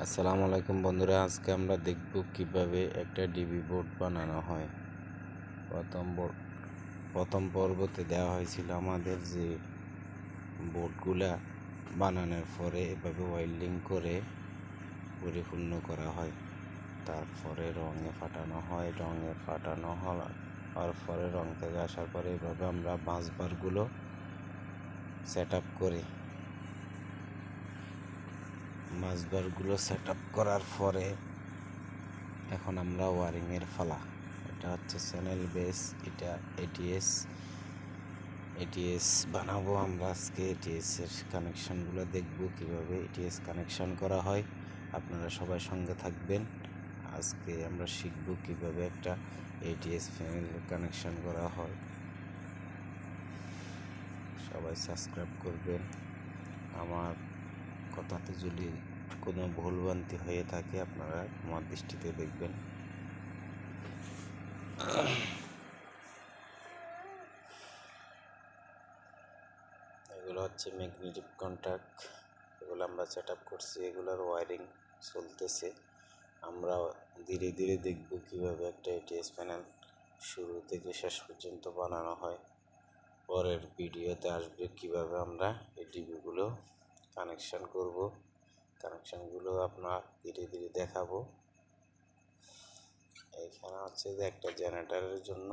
আসসালামু আলাইকুম বন্ধুরা, আজকে আমরা দেখব কিভাবে একটা ডিবি বোর্ড বানানো হয়। প্রথম পর্বতে দেওয়া হয়েছিল আমাদের যে বোর্ডগুলা বানানোর পরে এভাবে ওয়েল্ডিং করে পরিপূর্ণ করা হয়, তারপরে রঙে ফাটানো হওয়ার পরে রং থেকে আসার পরে এভাবে আমরা বাঁশবারগুলো সেট আপ করার পরে এখন আমরা ওয়ারিংয়ের ফালা। এটা হচ্ছে চ্যানেল বেস, এটা এটিএস বানাবো আমরা। আজকে এটিএসের কানেকশানগুলো দেখব, কিভাবে এটিএস কানেকশান করা হয়। আপনারা সবাই সঙ্গে থাকবেন। আজকে আমরা শিখব কিভাবে একটা এটিএস প্যানেল কানেকশান করা হয়। সবাই সাবস্ক্রাইব করবেন। আমার কথাতে যদি কোনো ভুলভ্রান্তি হয়ে থাকে আপনারা আমার দৃষ্টিতে দেখবেন। এগুলো হচ্ছে ম্যাগনেটিক কন্ট্যাক্ট, এগুলো আমরা সেট আপ করছি, এগুলোর ওয়ারিং চলতেছে। আমরা ধীরে ধীরে দেখব কীভাবে একটা এটিএস প্যানেল শুরু থেকে শেষ পর্যন্ত বানানো হয়। পরের ভিডিওতে আসবে কিভাবে আমরা এই ডিবিগুলো কানেকশান করব। কানেকশানগুলো আপনার ধীরে ধীরে দেখাবো। এইখানে হচ্ছে যে একটা জেনারেটরের জন্য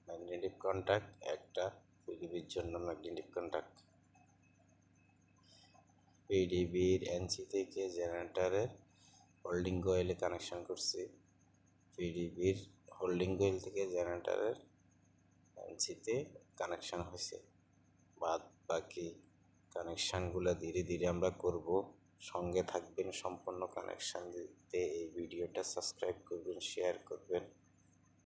ম্যাগনেটিক কন্ট্যাক্ট, একটা পিডিবির জন্য ম্যাগনেটিক কন্ট্যাক্ট। পিডিবির এনসি থেকে জেনারেটরের হোল্ডিং কয়েলে কানেকশান করছি, পিডিবির হোল্ডিং কয়েল থেকে জেনারেটরের এনসিতে কানেকশান হয়েছে। বাকি কানেকশানগুলো ধীরে ধীরে আমরা করব। সঙ্গে থাকবেন, সম্পূর্ণ কানেকশান দিতে এই ভিডিওটা সাবস্ক্রাইব করবেন, শেয়ার করবেন।